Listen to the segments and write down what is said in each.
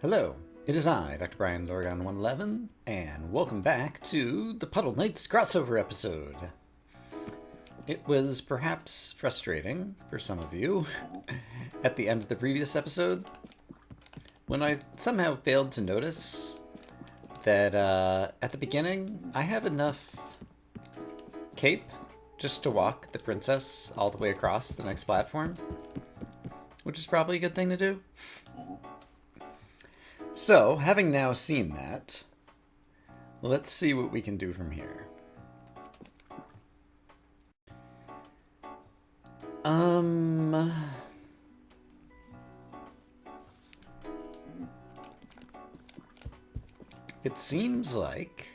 Hello, it is I, Dr. Brian Lorgon 111, and welcome back to the Puddle Knights crossover episode. It was perhaps frustrating for some of you at the end of the previous episode when I somehow failed to notice that at the beginning I have enough cape just to walk the princess all the way across the next platform, which is probably a good thing to do. So, having now seen that, let's see what we can do from here. It seems like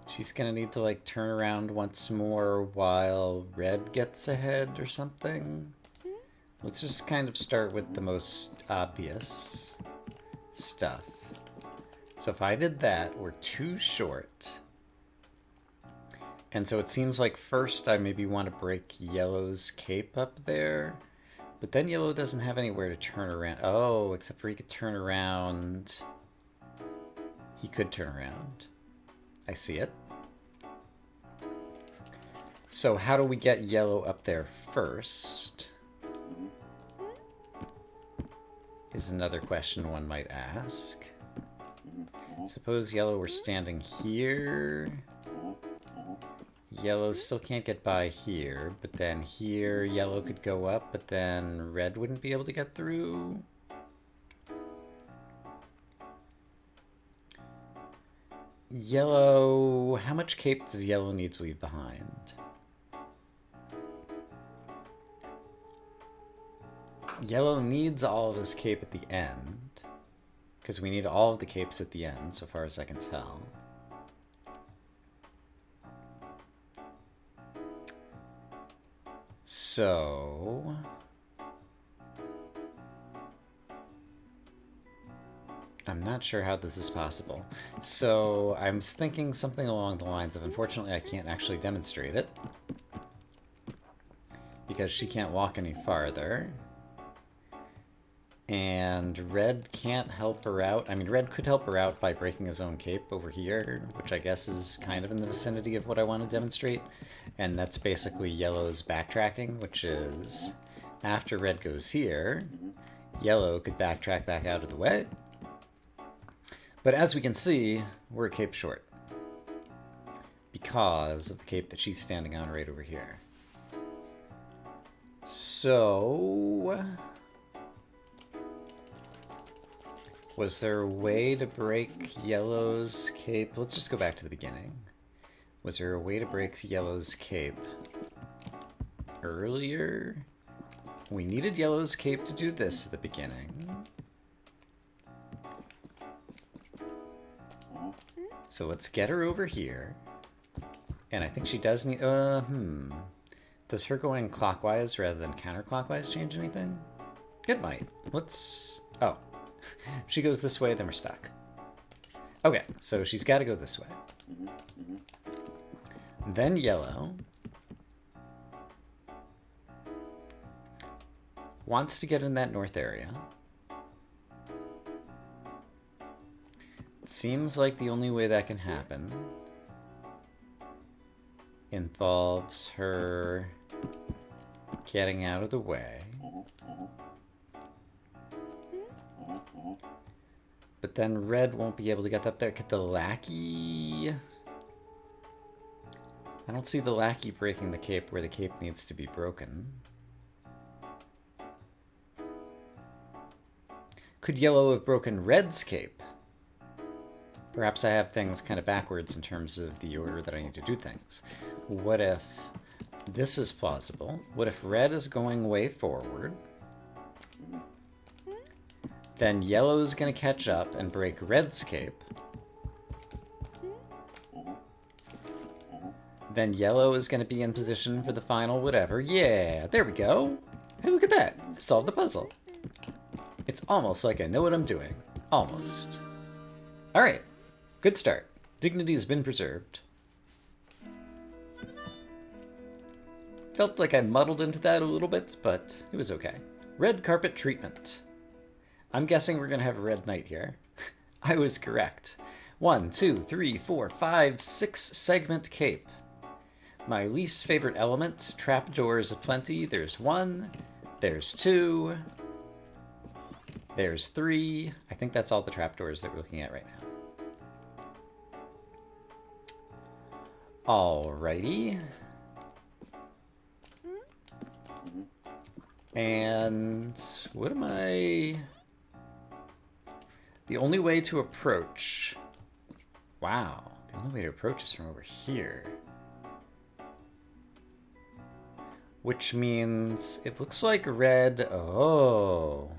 she's gonna need to turn around once more while Red gets ahead or something. Let's just kind of start with the most obvious stuff. So if I did that, we're too short. And so it seems like first I maybe want to break Yellow's cape up there. But then Yellow doesn't have anywhere to turn around. Oh, except for he could turn around. He could turn around. I see it. So how do we get Yellow up there first? Is another question one might ask. Suppose Yellow were standing here. Yellow still can't get by here, but then here Yellow could go up, but then Red wouldn't be able to get through. Yellow, how much cape does Yellow need to leave behind? Yellow needs all of his cape at the end, because we need all of the capes at the end, so far as I can tell. So I'm not sure how this is possible. So I'm thinking something along the lines of, unfortunately, I can't actually demonstrate it because she can't walk any farther. And Red can't help her out. I mean, Red could help her out by breaking his own cape over here, which I guess is kind of in the vicinity of what I want to demonstrate. And that's basically Yellow's backtracking, which is after Red goes here, Yellow could backtrack back out of the way. But as we can see, we're a cape short because of the cape that she's standing on right over here. So was there a way to break Yellow's cape? Let's just go back to the beginning. Was there a way to break Yellow's cape earlier? We needed Yellow's cape to do this at the beginning. So let's get her over here. And I think she does need... Does her going clockwise rather than counterclockwise change anything? It might. Let's... Oh. If she goes this way, then we're stuck. Okay, so she's got to go this way. Then Yellow wants to get in that north area. It seems like the only way that can happen involves her getting out of the way. But then Red won't be able to get up there. Could the lackey... I don't see the lackey breaking the cape where the cape needs to be broken. Could Yellow have broken Red's cape? Perhaps I have things kind of backwards in terms of the order that I need to do things. What if this is plausible? What if Red is going way forward? Then Yellow's going to catch up and break Red's cape. Then Yellow is going to be in position for the final whatever. Yeah, there we go. Hey, look at that. I solved the puzzle. It's almost like I know what I'm doing. Almost. All right. Good start. Dignity has been preserved. Felt like I muddled into that a little bit, but it was okay. Red carpet treatment. I'm guessing we're going to have a red knight here. I was correct. 1, 2, 3, 4, 5, 6 segment cape. My least favorite element, trapdoors aplenty. There's 1, there's 2, there's 3. I think that's all the trapdoors that we're looking at right now. Alrighty. And what am I... The only way to approach... Wow, the only way to approach is from over here. Which means it looks like red... Oh.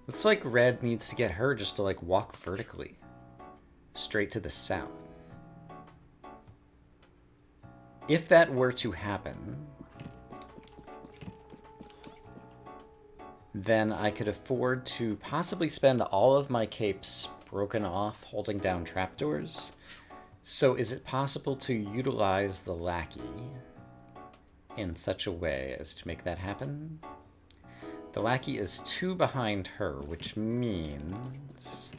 Looks like red needs to get her just to, like, walk vertically. Straight to the south. If that were to happen... then I could afford to possibly spend all of my capes broken off holding down trapdoors. So is it possible to utilize the lackey in such a way as to make that happen? The lackey is 2 behind her, which means...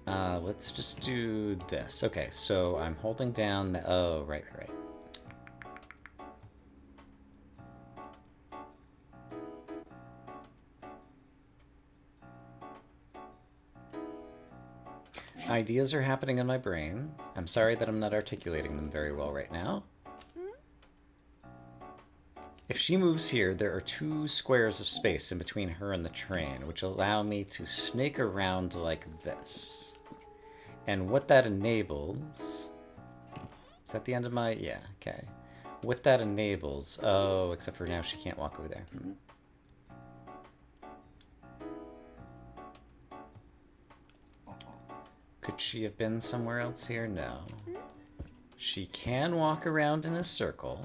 let's just do this. Okay, so I'm holding down the... Oh, right. Ideas are happening in my brain. I'm sorry that I'm not articulating them very well right now. If she moves here, there are 2 squares of space in between her and the train, which allow me to snake around like this. And what that enables... Is that the end of my... Yeah, okay. What that enables... Oh, except for now she can't walk over there. Could she have been somewhere else here? No. She can walk around in a circle.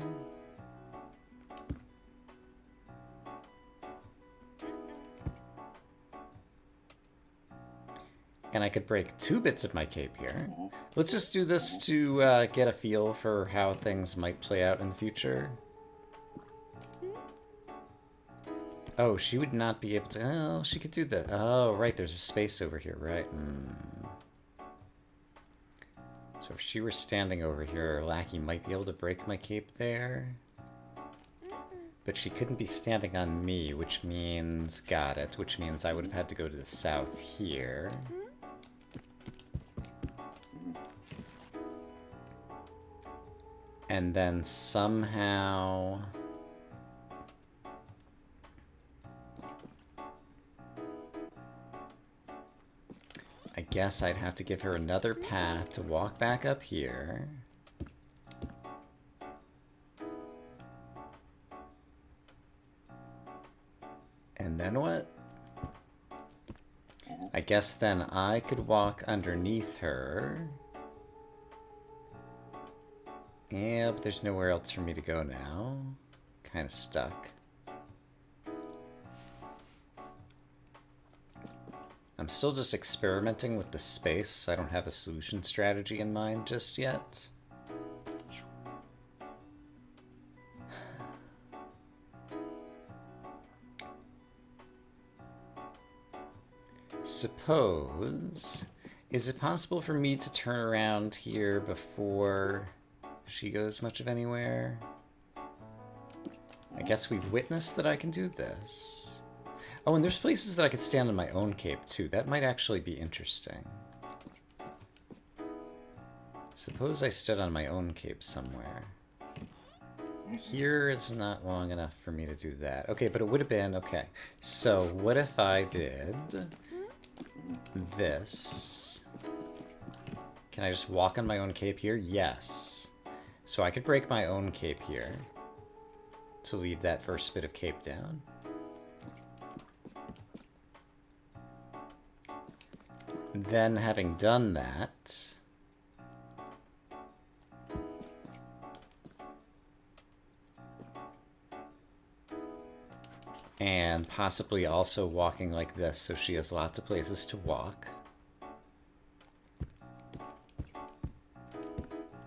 And I could break 2 bits of my cape here. Let's just do this to get a feel for how things might play out in the future. Oh, she would not be able to... Oh, she could do that. Oh, right, there's a space over here, right? So if she were standing over here, Lackey might be able to break my cape there. But she couldn't be standing on me, which means... Got it. Which means I would have had to go to the south here. And then somehow... I guess I'd have to give her another path to walk back up here. And then what? I guess then I could walk underneath her. Yeah, but there's nowhere else for me to go now. Kind of stuck. I'm still just experimenting with the space. I don't have a solution strategy in mind just yet. Suppose... Is it possible for me to turn around here before she goes much of anywhere? I guess we've witnessed that I can do this. Oh, and there's places that I could stand on my own cape, too. That might actually be interesting. Suppose I stood on my own cape somewhere. Here is not long enough for me to do that. Okay, but it would have been... Okay, so what if I did this? Can I just walk on my own cape here? Yes. So I could break my own cape here to leave that first bit of cape down. Then, having done that, and possibly also walking like this so she has lots of places to walk.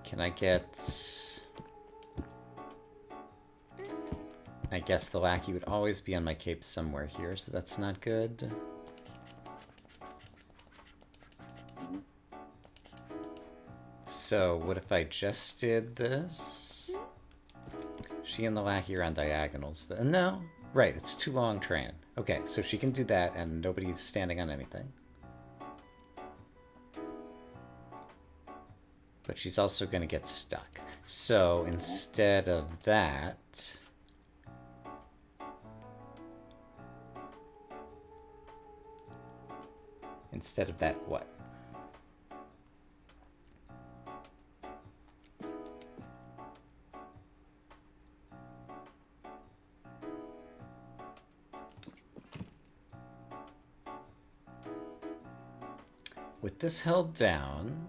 Can I get... I guess the lackey would always be on my cape somewhere here, so that's not good. So, what if I just did this? She and the lackey are on diagonals. No, right, it's too long train. Okay, so she can do that and nobody's standing on anything. But she's also going to get stuck. So, instead of that... Instead of that, what? With this held down...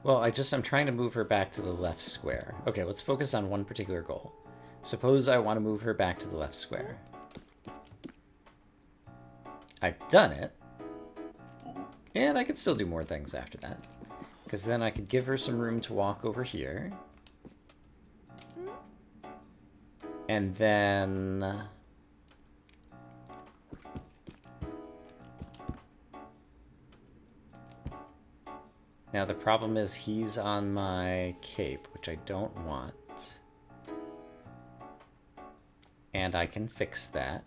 Well, I'm trying to move her back to the left square. Okay, let's focus on one particular goal. Suppose I want to move her back to the left square. I've done it. And I could still do more things after that. Because then I could give her some room to walk over here. And then... Now the problem is he's on my cape, which I don't want. And I can fix that.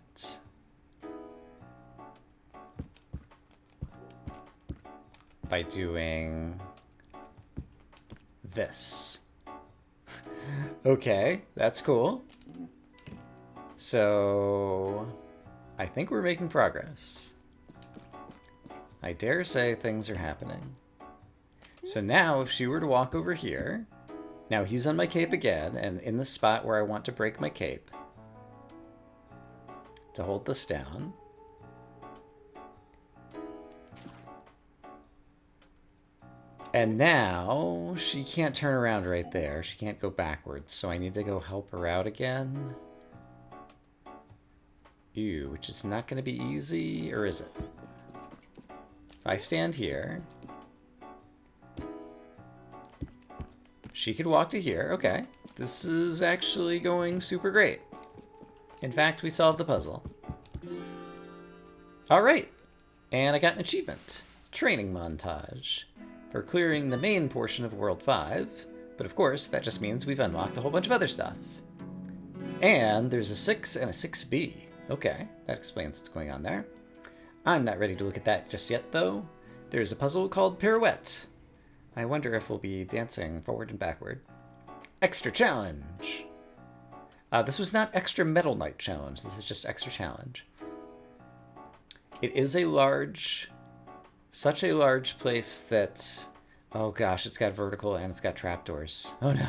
By doing this. Okay, that's cool. So I think we're making progress. I dare say things are happening. So now if she were to walk over here, now he's on my cape again and in the spot where I want to break my cape to hold this down. And now she can't turn around right there. She can't go backwards. So I need to go help her out again. Ew, which is not going to be easy, or is it? If I stand here, she could walk to here. Okay, this is actually going super great. In fact, we solved the puzzle. All right, and I got an achievement. Training montage. For clearing the main portion of World 5, but of course, that just means we've unlocked a whole bunch of other stuff. And there's a 6 and a 6B. Okay, that explains what's going on there. I'm not ready to look at that just yet, though. There's a puzzle called Pirouette. I wonder if we'll be dancing forward and backward. Extra challenge! This was not extra Metal Knight challenge, this is just extra challenge. It is a large... Such a large place that, oh gosh, it's got vertical and it's got trapdoors. Oh no.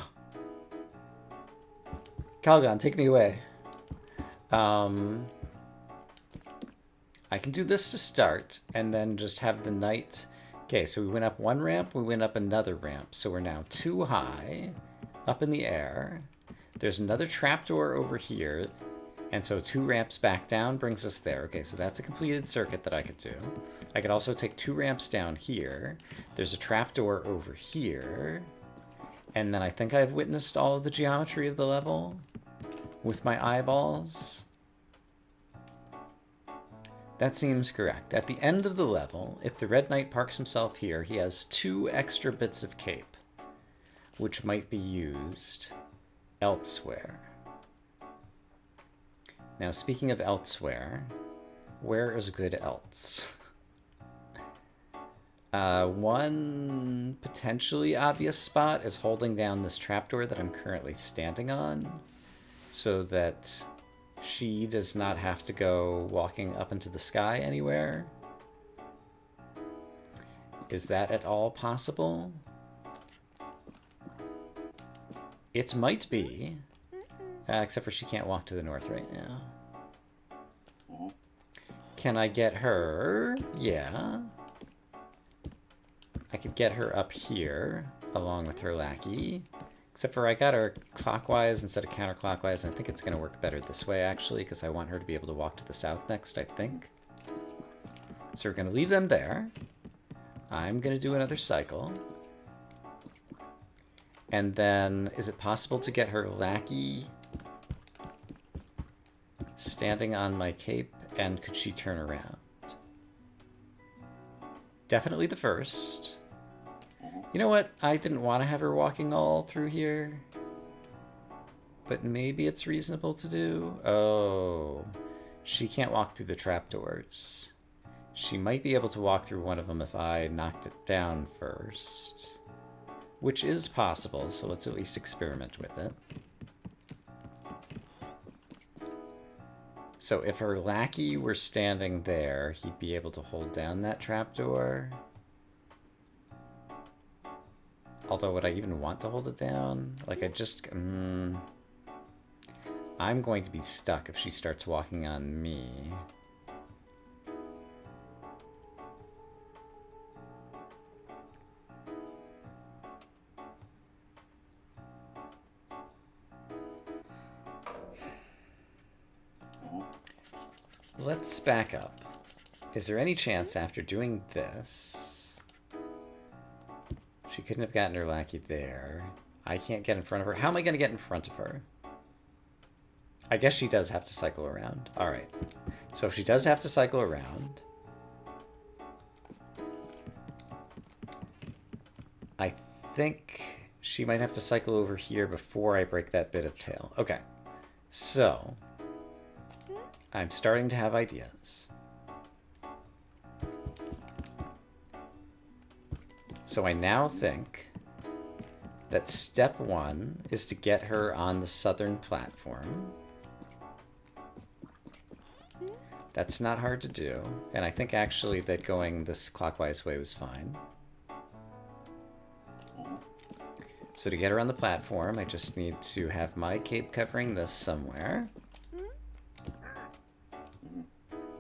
Calgon, take me away. I can do this to start and then just have the knight. Okay, so we went up one ramp, we went up another ramp. So we're now too high, up in the air. There's another trapdoor over here. And so 2 ramps back down brings us there. Okay, so that's a completed circuit that I could do. I could also take 2 ramps down here. There's a trapdoor over here. And then I think I've witnessed all of the geometry of the level with my eyeballs. That seems correct. At the end of the level, if the Red Knight parks himself here, he has 2 extra bits of cape, which might be used elsewhere. Now, speaking of elsewhere, where is good else? One potentially obvious spot is holding down this trapdoor that I'm currently standing on, so that she does not have to go walking up into the sky anywhere. Is that at all possible? It might be. Except for she can't walk to the north right now. Can I get her? Yeah. I could get her up here, along with her lackey. Except for I got her clockwise instead of counterclockwise, and I think it's going to work better this way, actually, because I want her to be able to walk to the south next, I think. So we're going to leave them there. I'm going to do another cycle. And then, is it possible to get her lackey standing on my cape? And could she turn around? Definitely the first. You know what? I didn't want to have her walking all through here. But maybe it's reasonable to do. Oh, she can't walk through the trapdoors. She might be able to walk through one of them if I knocked it down first. Which is possible, so let's at least experiment with it. So if her lackey were standing there, he'd be able to hold down that trapdoor. Although, would I even want to hold it down? Like, I just... I'm going to be stuck if she starts walking on me. Let's back up. Is there any chance after doing this... She couldn't have gotten her lackey there. I can't get in front of her. How am I going to get in front of her? I guess she does have to cycle around. Alright. So if she does have to cycle around... I think she might have to cycle over here before I break that bit of tail. Okay. So... I'm starting to have ideas. So I now think that step one is to get her on the southern platform. That's not hard to do, and I think actually that going this clockwise way was fine. So to get her on the platform, I just need to have my cape covering this somewhere.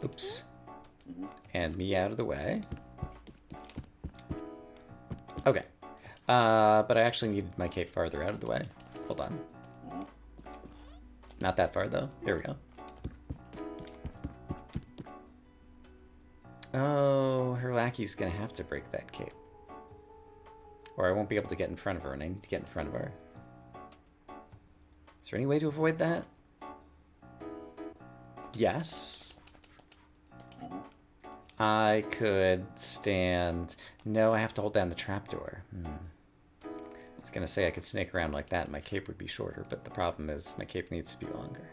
Oops. And me out of the way. Okay. But I actually needed my cape farther out of the way. Hold on. Not that far, though. Here we go. Oh, her lackey's gonna have to break that cape. Or I won't be able to get in front of her, and I need to get in front of her. Is there any way to avoid that? Yes. I could stand... No, I have to hold down the trapdoor. I was going to say I could snake around like that and my cape would be shorter, but the problem is my cape needs to be longer.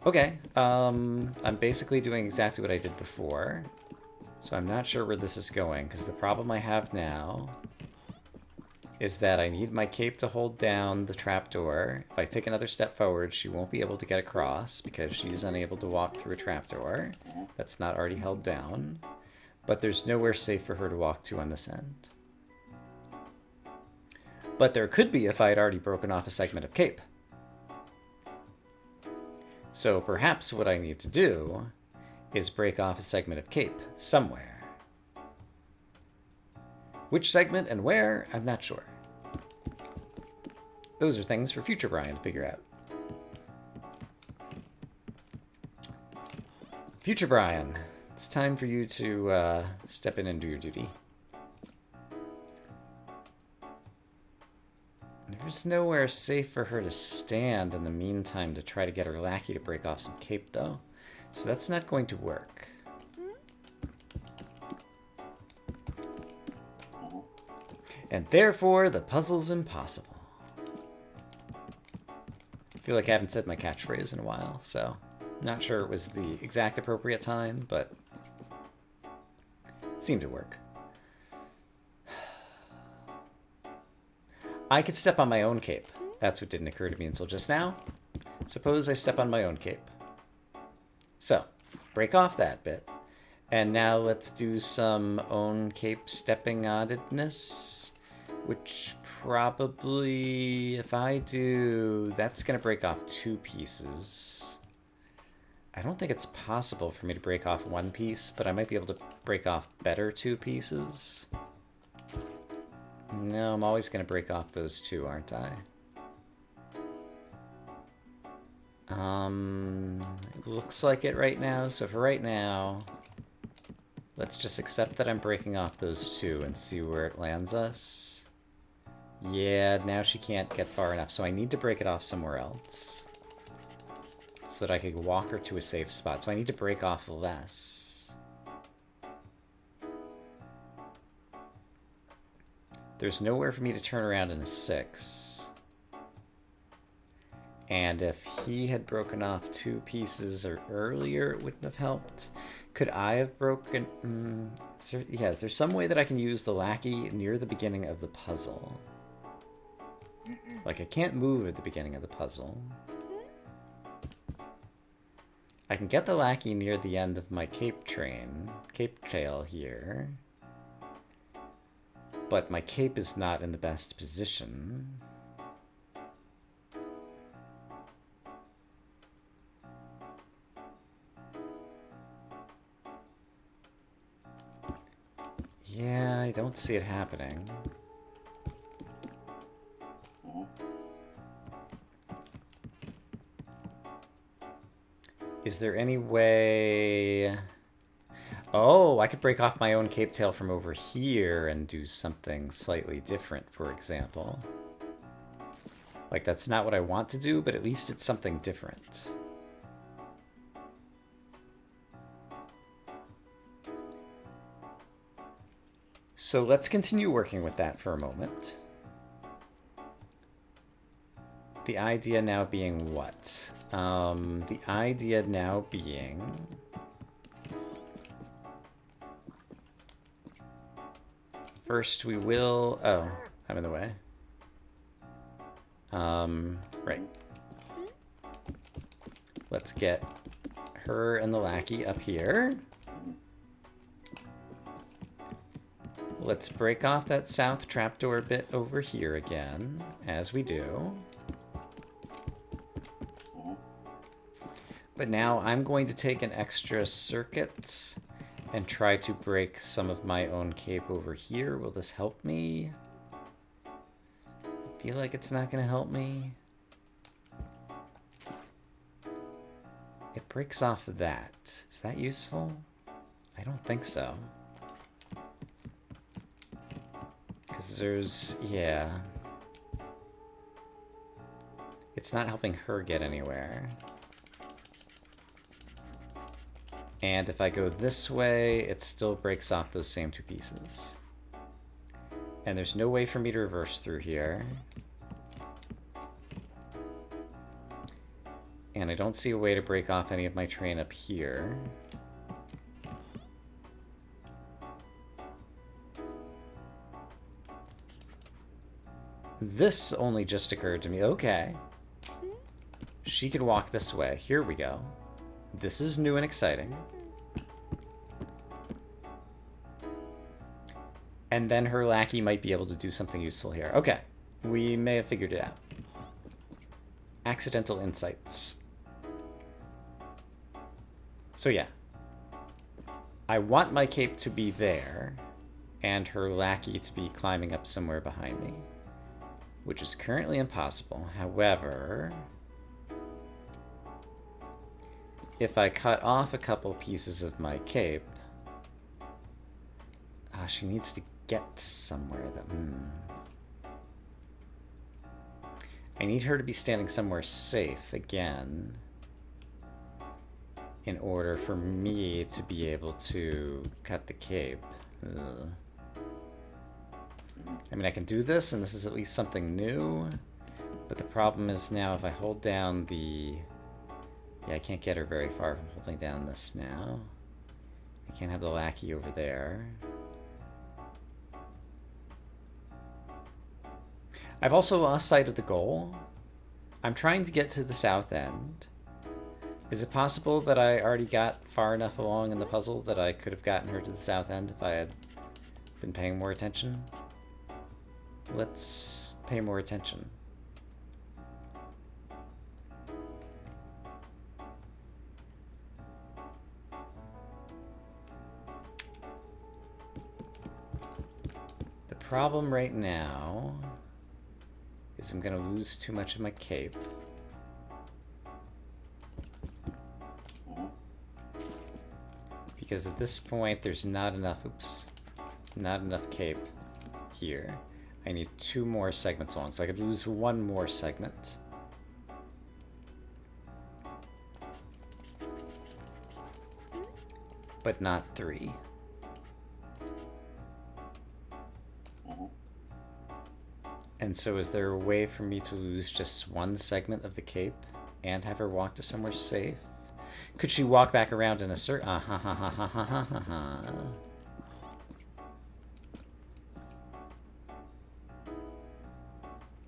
Okay, I'm basically doing exactly what I did before. So I'm not sure where this is going, because the problem I have now is that I need my cape to hold down the trapdoor. If I take another step forward, she won't be able to get across because she's unable to walk through a trapdoor that's not already held down. But there's nowhere safe for her to walk to on this end. But there could be if I had already broken off a segment of cape. So perhaps what I need to do is break off a segment of cape somewhere. Which segment and where, I'm not sure. Those are things for future Brian to figure out. Future Brian, it's time for you to step in and do your duty. There's nowhere safe for her to stand in the meantime to try to get her lackey to break off some cape, though. So that's not going to work. And therefore, the puzzle's impossible. I feel like I haven't said my catchphrase in a while, so not sure it was the exact appropriate time, but it seemed to work. I could step on my own cape. That's what didn't occur to me until just now. Suppose I step on my own cape. So, break off that bit. And now let's do some own cape stepping oddness. Which probably, if I do, that's going to break off 2 pieces. I don't think it's possible for me to break off 1 piece, but I might be able to break off better 2 pieces. No, I'm always going to break off those 2, aren't I? It looks like it right now, so for right now, let's just accept that I'm breaking off those 2 and see where it lands us. Yeah, now she can't get far enough, so I need to break it off somewhere else. So that I could walk her to a safe spot. So I need to break off less. There's nowhere for me to turn around in a 6. And if he had broken off 2 pieces or earlier, it wouldn't have helped. Could I have broken... yes, there's some way that I can use the lackey near the beginning of the puzzle. Like, I can't move at the beginning of the puzzle. I can get the lackey near the end of my cape tail here. But my cape is not in the best position. Yeah, I don't see it happening. Is there any way... Oh, I could break off my own cape tail from over here and do something slightly different, for example. Like, that's not what I want to do, but at least it's something different. So let's continue working with that for a moment. The idea now being what? The idea now being... First we will... Oh, I'm in the way. Right. Let's get her and the lackey up here. Let's break off that south trapdoor bit over here again, as we do. But now I'm going to take an extra circuit and try to break some of my own cape over here. Will this help me? I feel like it's not going to help me. It breaks off that. Is that useful? I don't think so. Because there's... yeah. It's not helping her get anywhere. And if I go this way, it still breaks off those same 2 pieces. And there's no way for me to reverse through here. And I don't see a way to break off any of my train up here. This only just occurred to me. Okay. She could walk this way. Here we go. This is new and exciting. And then her lackey might be able to do something useful here. Okay. We may have figured it out. Accidental insights. So yeah. I want my cape to be there, and her lackey to be climbing up somewhere behind me, which is currently impossible. However, if I cut off a couple pieces of my cape... she needs to get to somewhere that... I need her to be standing somewhere safe, again, in order for me to be able to cut the cape. Ugh. I mean, I can do this, and this is at least something new, but the problem is now if I hold down the... Yeah, I can't get her very far from holding down this now. I can't have the lackey over there. I've also lost sight of the goal. I'm trying to get to the south end. Is it possible that I already got far enough along in the puzzle that I could have gotten her to the south end if I had been paying more attention? Let's pay more attention. The problem right now is I'm going to lose too much of my cape. Because at this point there's not enough, not enough cape here. I need 2 more segments long, so I could lose 1 more segment. But not 3. And so is there a way for me to lose just 1 segment of the cape and have her walk to somewhere safe? Could she walk back around in a circle?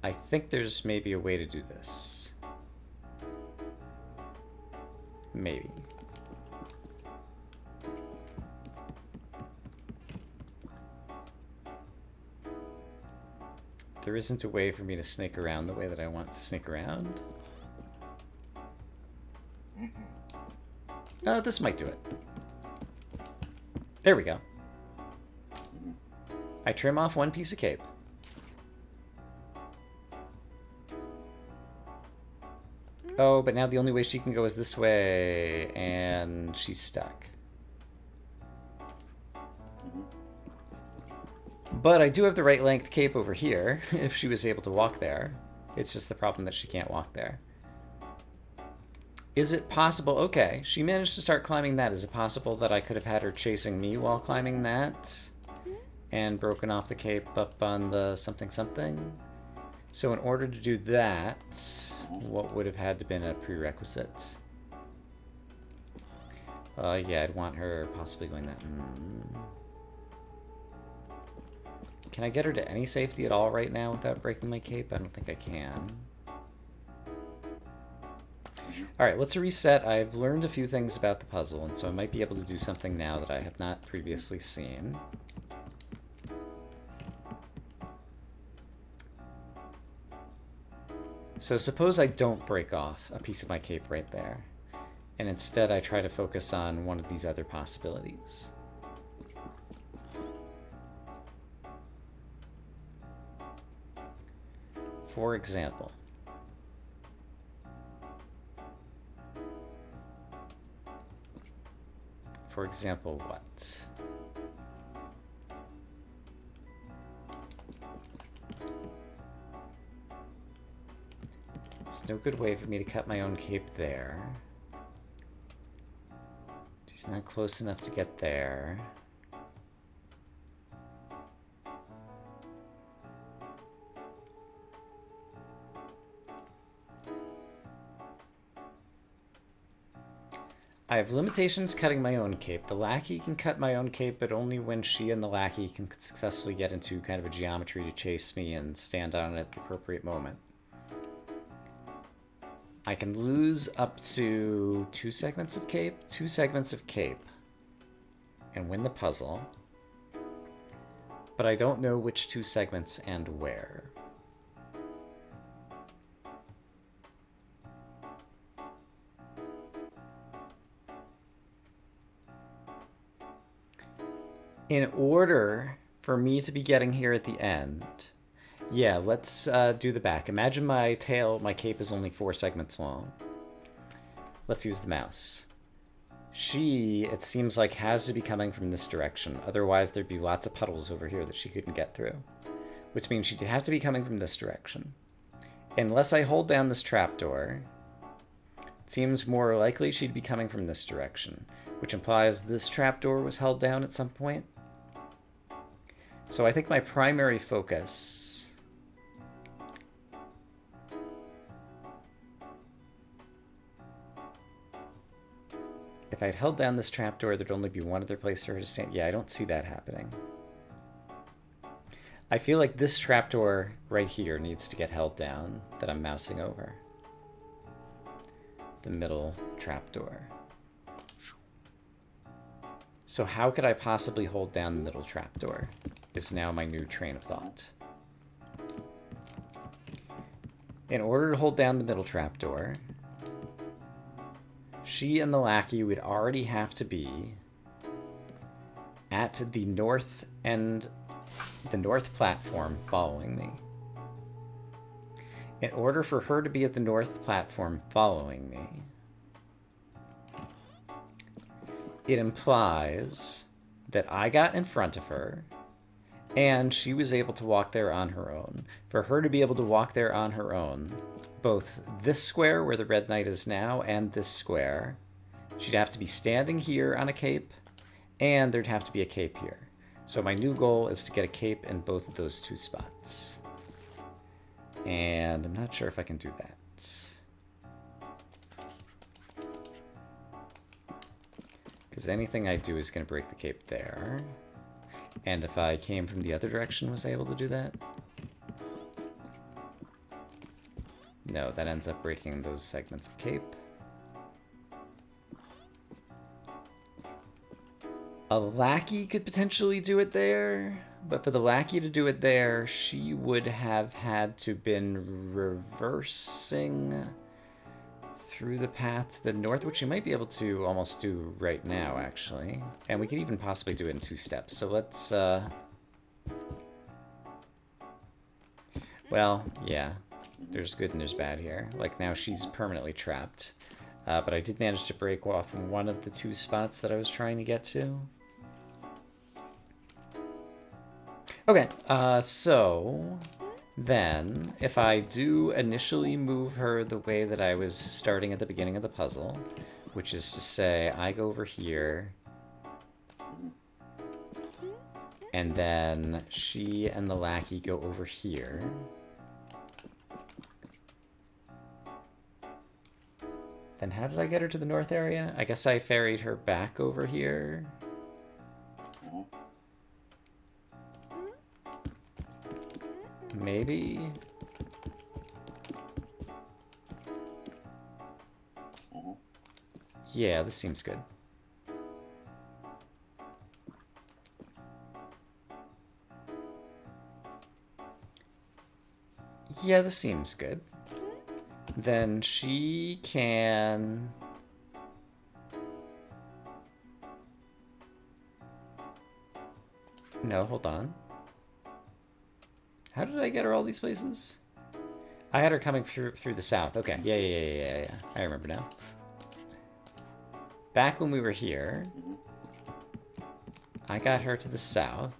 I think there's maybe a way to do this. Maybe. There isn't a way for me to snake around the way that I want to snake around. This might do it. There we go. I trim off 1 piece of cape. Oh, but now the only way she can go is this way, and she's stuck. But I do have the right length cape over here, if she was able to walk there. It's just the problem that she can't walk there. Is it possible? Okay, she managed to start climbing that. Is it possible that I could have had her chasing me while climbing that? And broken off the cape up on the something something? So in order to do that, what would have had to been a prerequisite? Yeah, I'd want her possibly going that. Can I get her to any safety at all right now without breaking my cape? I don't think I can. Alright, let's reset. I've learned a few things about the puzzle, and so I might be able to do something now that I have not previously seen. So suppose I don't break off a piece of my cape right there, and instead I try to focus on one of these other possibilities. For example, what? There's no good way for me to cut my own cape there. She's not close enough to get there. I have limitations cutting my own cape. The lackey can cut my own cape, but only when she and the lackey can successfully get into kind of a geometry to chase me and stand on it at the appropriate moment. I can lose up to 2 segments of cape, and win the puzzle. But I don't know which 2 segments and where. In order for me to be getting here at the end, yeah, let's do the back. Imagine my cape is only 4 segments long. Let's use the mouse. She, it seems like, has to be coming from this direction. Otherwise, there'd be lots of puddles over here that she couldn't get through. Which means she'd have to be coming from this direction. Unless I hold down this trapdoor, it seems more likely she'd be coming from this direction, which implies this trapdoor was held down at some point. So I think my primary focus if I'd held down this trapdoor, there'd only be one other place for her to stand. Yeah, I don't see that happening. I feel like this trapdoor right here needs to get held down that I'm mousing over. The middle trapdoor. So how could I possibly hold down the middle trapdoor? Is now my new train of thought. In order to hold down the middle trapdoor, she and the lackey would already have to be at the north end, the north platform following me. In order for her to be at the north platform following me, it implies that I got in front of her And she was able to walk there on her own. For her to be able to walk there on her own, both this square where the red knight is now and this square, she'd have to be standing here on a cape, and there'd have to be a cape here. So my new goal is to get a cape in both of those two spots. And I'm not sure if I can do that. Because anything I do is going to break the cape there. And if I came from the other direction, was I able to do that? No, that ends up breaking those segments of cape. A lackey could potentially do it there, but for the lackey to do it there, she would have had to been reversing through the path to the north, which you might be able to almost do right now, actually. And we could even possibly do it in 2 steps. So let's, well, yeah. There's good and there's bad here. Like, now she's permanently trapped. But I did manage to break off one of the 2 spots that I was trying to get to. Okay, so then if I do initially move her the way that I was starting at the beginning of the puzzle, which is to say I go over here, and then she and the lackey go over here. Then how did I get her to the north area? I guess I ferried her back over here. Maybe? Yeah, this seems good. Yeah, this seems good. Then she can... No, hold on. How did I get her all these places? I had her coming through the south. Okay, yeah. I remember now. Back when we were here, I got her to the south.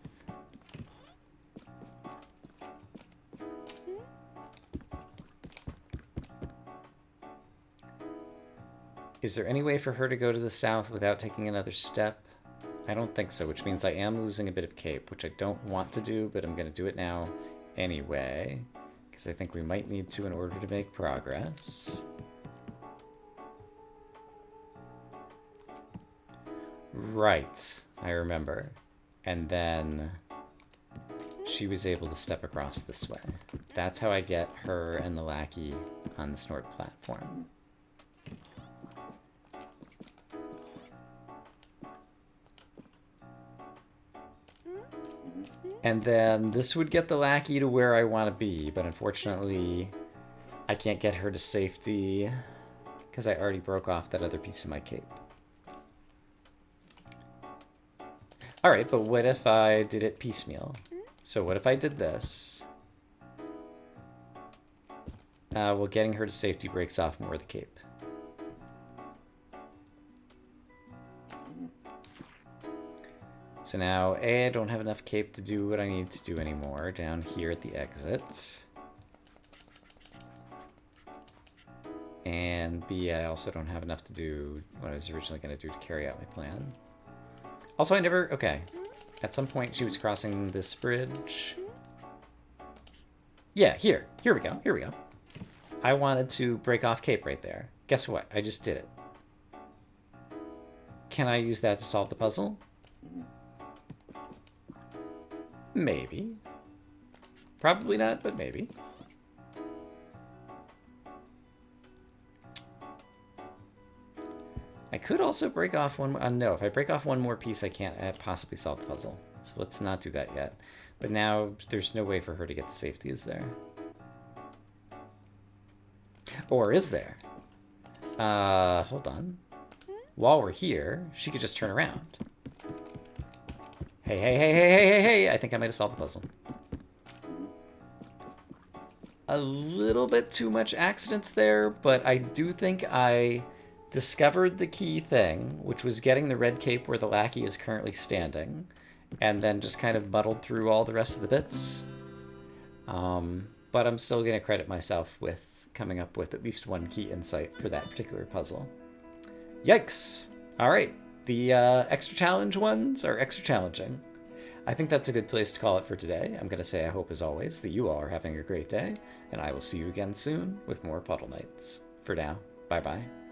Is there any way for her to go to the south without taking another step? I don't think so, which means I am losing a bit of cape, which I don't want to do, but I'm going to do it now anyway, because I think we might need to in order to make progress. Right, I remember. And then she was able to step across this way. That's how I get her and the lackey on the Snort platform. And then this would get the lackey to where I want to be, but unfortunately I can't get her to safety because I already broke off that other piece of my cape. Alright, but what if I did it piecemeal? So what if I did this? Well, getting her to safety breaks off more of the cape. So now, A, I don't have enough cape to do what I need to do anymore down here at the exit. And B, I also don't have enough to do what I was originally going to do to carry out my plan. Also, I never... Okay. At some point, she was crossing this bridge. Yeah, here. Here we go. Here we go. I wanted to break off cape right there. Guess what? I just did it. Can I use that to solve the puzzle? Maybe. Probably not, but maybe. I could also break off one... no, if I break off one more piece, I can't possibly solve the puzzle. So let's not do that yet. But now there's no way for her to get to safety, is there? Or is there? Hold on. While we're here, she could just turn around. Hey, I think I might have solved the puzzle. A little bit too much accidents there, but I do think I discovered the key thing, which was getting the red cape where the lackey is currently standing, and then just kind of muddled through all the rest of the bits. But I'm still going to credit myself with coming up with at least one key insight for that particular puzzle. Yikes! All right, the extra challenge ones are extra challenging. I think that's a good place to call it for today. I'm going to say I hope, as always, that you all are having a great day, and I will see you again soon with more Puddle Knights. For now, bye-bye.